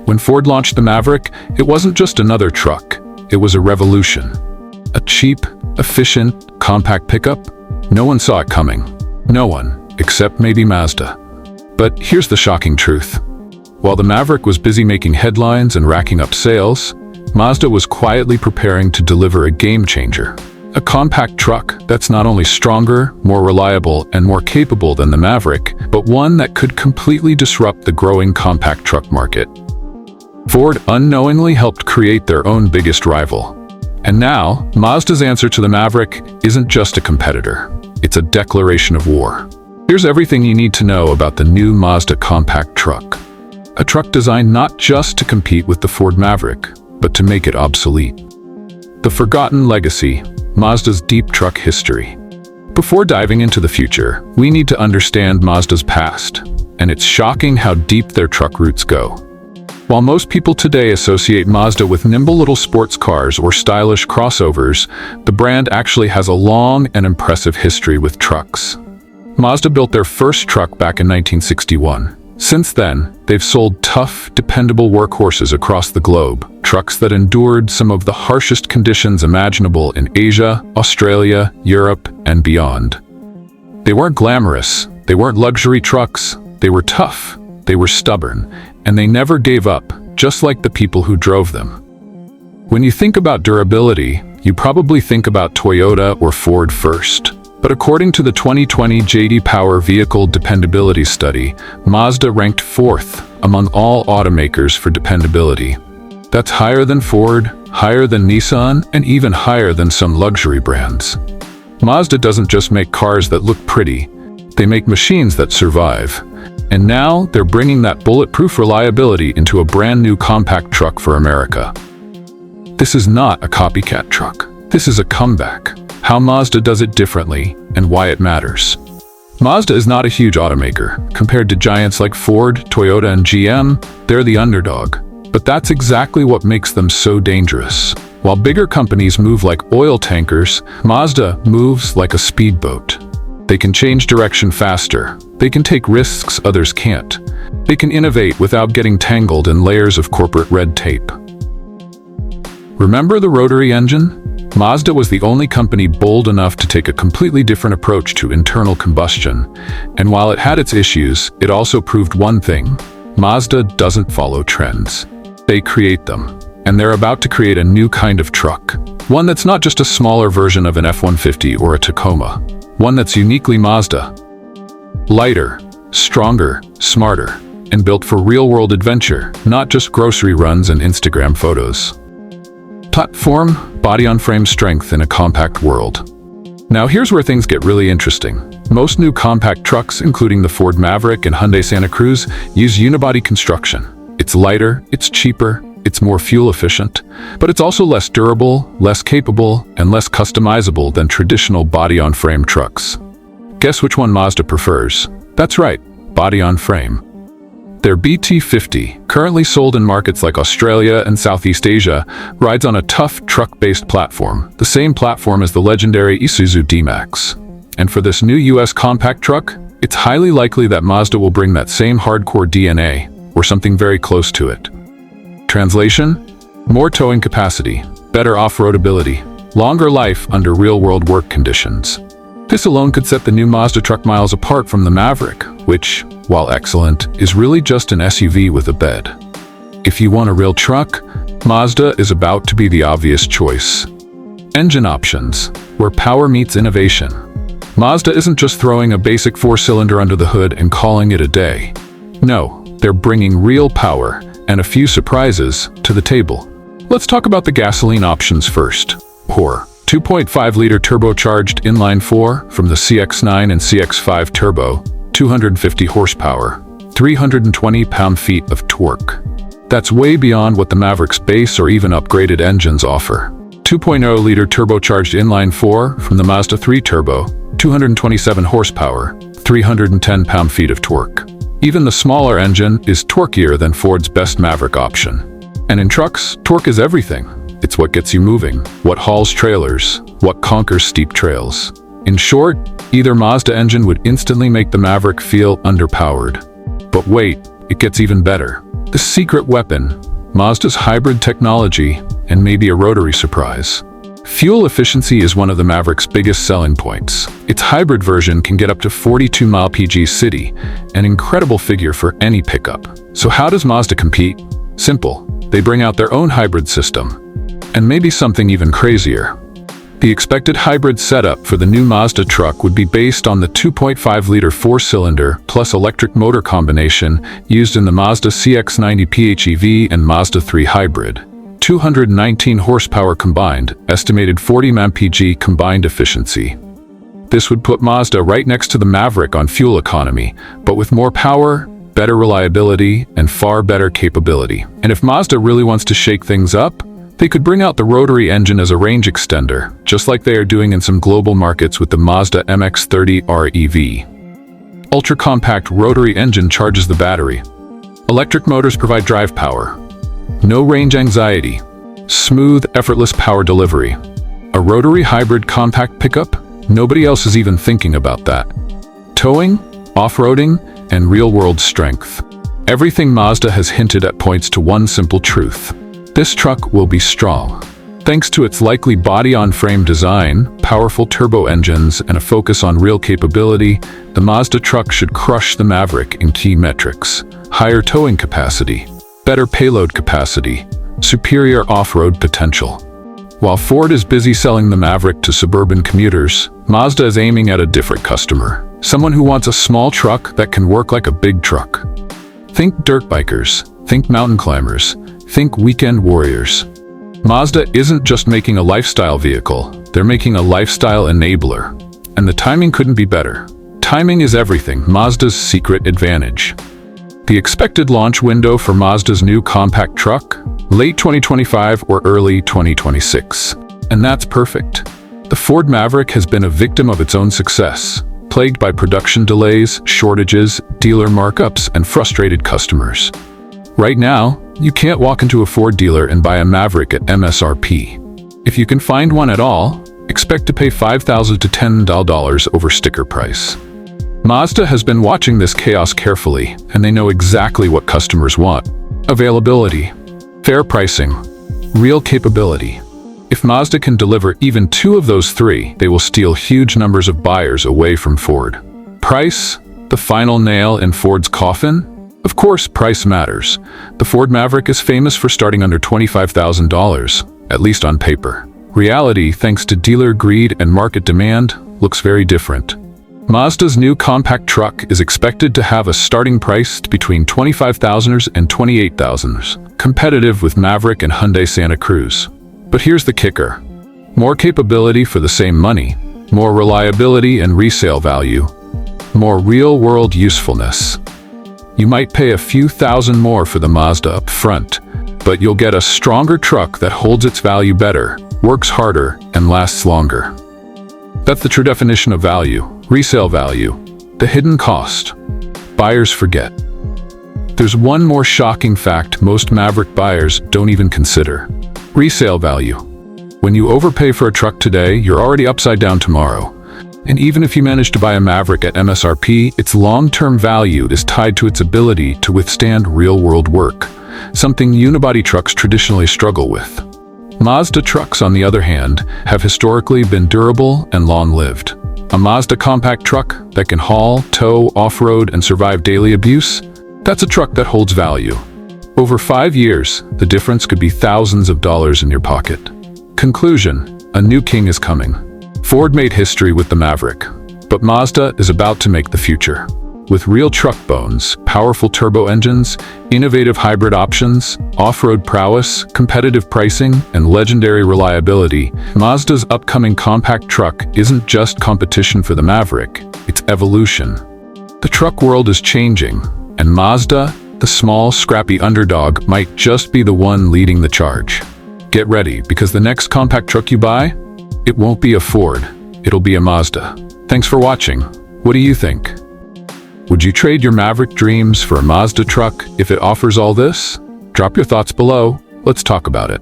When Ford launched the Maverick, it wasn't just another truck. It was a revolution. A cheap, efficient, compact pickup? No one saw it coming. No one, except maybe Mazda. But here's the shocking truth. While the Maverick was busy making headlines and racking up sales, Mazda was quietly preparing to deliver a game changer. A compact truck that's not only stronger, more reliable, and more capable than the Maverick, but one that could completely disrupt the growing compact truck market. Ford unknowingly helped create their own biggest rival. And now, Mazda's answer to the Maverick isn't just a competitor. It's a declaration of war. Here's everything you need to know about the new Mazda compact truck. A truck designed not just to compete with the Ford Maverick, but to make it obsolete. The forgotten legacy, Mazda's deep truck history. Before diving into the future, we need to understand Mazda's past, and it's shocking how deep their truck roots go. While most people today associate Mazda with nimble little sports cars or stylish crossovers, the brand actually has a long and impressive history with trucks. Mazda built their first truck back in 1961. Since then, they've sold tough, dependable workhorses across the globe, trucks that endured some of the harshest conditions imaginable in Asia, Australia, Europe, and beyond. They weren't glamorous, they weren't luxury trucks, they were tough, they were stubborn, and they never gave up, just like the people who drove them. When you think about durability, you probably think about Toyota or Ford first. But according to the 2020 J.D. Power Vehicle Dependability Study, Mazda ranked 4th among all automakers for dependability. That's higher than Ford, higher than Nissan, and even higher than some luxury brands. Mazda doesn't just make cars that look pretty, they make machines that survive. And now they're bringing that bulletproof reliability into a brand new compact truck for America. This is not a copycat truck. This is a comeback. How Mazda does it differently, and why it matters. Mazda is not a huge automaker. Compared to giants like Ford, Toyota, and GM, they're the underdog. But that's exactly what makes them so dangerous. While bigger companies move like oil tankers, Mazda moves like a speedboat. They can change direction faster. They can take risks others can't. They can innovate without getting tangled in layers of corporate red tape. Remember the rotary engine? Mazda was the only company bold enough to take a completely different approach to internal combustion. And while it had its issues, it also proved one thing: Mazda doesn't follow trends. They create them. And they're about to create a new kind of truck. One that's not just a smaller version of an F-150 or a Tacoma. One that's uniquely Mazda. Lighter, stronger, smarter, and built for real-world adventure, not just grocery runs and Instagram photos. Platform, body-on-frame strength in a compact world. Now here's where things get really interesting. Most new compact trucks, including the Ford Maverick and Hyundai Santa Cruz, use unibody construction. It's lighter, it's cheaper, it's more fuel efficient, but it's also less durable, less capable, and less customizable than traditional body-on-frame trucks. Guess which one Mazda prefers? That's right, body-on-frame. Their BT-50, currently sold in markets like Australia and Southeast Asia, rides on a tough truck-based platform, the same platform as the legendary Isuzu D-Max. And for this new US compact truck, it's highly likely that Mazda will bring that same hardcore DNA, or something very close to it. Translation? More towing capacity, better off-roadability, longer life under real-world work conditions. This alone could set the new Mazda truck miles apart from the Maverick, which, while excellent, is really just an SUV with a bed. If you want a real truck, Mazda is about to be the obvious choice. Engine options, where power meets innovation. Mazda isn't just throwing a basic 4-cylinder under the hood and calling it a day. No, they're bringing real power and a few surprises to the table. Let's talk about the gasoline options first. Or 2.5-liter turbocharged inline-4 from the CX-9 and CX-5 turbo, 250 horsepower, 320 pound-feet of torque. That's way beyond what the Maverick's base or even upgraded engines offer. 2.0-liter turbocharged inline-4 from the Mazda 3 turbo, 227 horsepower, 310 pound-feet of torque. Even the smaller engine is torquier than Ford's best Maverick option. And in trucks, torque is everything. It's what gets you moving, what hauls trailers, what conquers steep trails. In short, either Mazda engine would instantly make the Maverick feel underpowered. But wait, it gets even better. The secret weapon, Mazda's hybrid technology, and maybe a rotary surprise. Fuel efficiency is one of the Maverick's biggest selling points. Its hybrid version can get up to 42 mpg city, an incredible figure for any pickup. So how does Mazda compete? Simple. They bring out their own hybrid system. And maybe something even crazier. The expected hybrid setup for the new Mazda truck would be based on the 2.5-liter four-cylinder plus electric motor combination used in the Mazda CX-90 PHEV and Mazda 3 hybrid. 219 horsepower combined, estimated 40 mpg combined efficiency. This would put Mazda right next to the Maverick on fuel economy, but with more power, better reliability, and far better capability. And if Mazda really wants to shake things up, they could bring out the rotary engine as a range extender, just like they are doing in some global markets with the Mazda MX-30R EV. Ultra-compact rotary engine charges the battery. Electric motors provide drive power. No range anxiety. Smooth, effortless power delivery. A rotary hybrid compact pickup? Nobody else is even thinking about that. Towing, off-roading, and real-world strength. Everything Mazda has hinted at points to one simple truth. This truck will be strong. Thanks to its likely body-on-frame design, powerful turbo engines, and a focus on real capability, the Mazda truck should crush the Maverick in key metrics. Higher towing capacity, better payload capacity, superior off-road potential. While Ford is busy selling the Maverick to suburban commuters, Mazda is aiming at a different customer. Someone who wants a small truck that can work like a big truck. Think dirt bikers, think mountain climbers, think weekend warriors. Mazda isn't just making a lifestyle vehicle, they're making a lifestyle enabler. And the timing couldn't be better. Timing is everything, Mazda's secret advantage. The expected launch window for Mazda's new compact truck? Late 2025 or early 2026. And that's perfect. The Ford Maverick has been a victim of its own success, plagued by production delays, shortages, dealer markups, and frustrated customers. Right now, you can't walk into a Ford dealer and buy a Maverick at MSRP. If you can find one at all, expect to pay $5,000 to $10,000 over sticker price. Mazda has been watching this chaos carefully, and they know exactly what customers want. Availability, fair pricing, real capability. If Mazda can deliver even two of those three, they will steal huge numbers of buyers away from Ford. Price, the final nail in Ford's coffin? Of course, price matters. The Ford Maverick is famous for starting under $25,000, at least on paper. Reality, thanks to dealer greed and market demand, looks very different. Mazda's new compact truck is expected to have a starting price between $25,000 and $28,000, competitive with Maverick and Hyundai Santa Cruz. But here's the kicker. More capability for the same money, more reliability and resale value, more real-world usefulness. You might pay a few thousand more for the Mazda up front, but you'll get a stronger truck that holds its value better, works harder, and lasts longer. That's the true definition of value. Resale value, the hidden cost. Buyers forget. There's one more shocking fact most Maverick buyers don't even consider. Resale value. When you overpay for a truck today, you're already upside down tomorrow. And even if you manage to buy a Maverick at MSRP, its long-term value is tied to its ability to withstand real-world work, something unibody trucks traditionally struggle with. Mazda trucks, on the other hand, have historically been durable and long-lived. A Mazda compact truck that can haul, tow, off-road, and survive daily abuse? That's a truck that holds value. Over 5 years, the difference could be thousands of dollars in your pocket. Conclusion: a new king is coming. Ford made history with the Maverick, but Mazda is about to make the future. With real truck bones, powerful turbo engines, innovative hybrid options, off-road prowess, competitive pricing, and legendary reliability, Mazda's upcoming compact truck isn't just competition for the Maverick, it's evolution. The truck world is changing, and Mazda, the small, scrappy underdog, might just be the one leading the charge. Get ready, because the next compact truck you buy, it won't be a Ford, it'll be a Mazda. Thanks for watching. What do you think? Would you trade your Maverick dreams for a Mazda truck if it offers all this? Drop your thoughts below. Let's talk about it.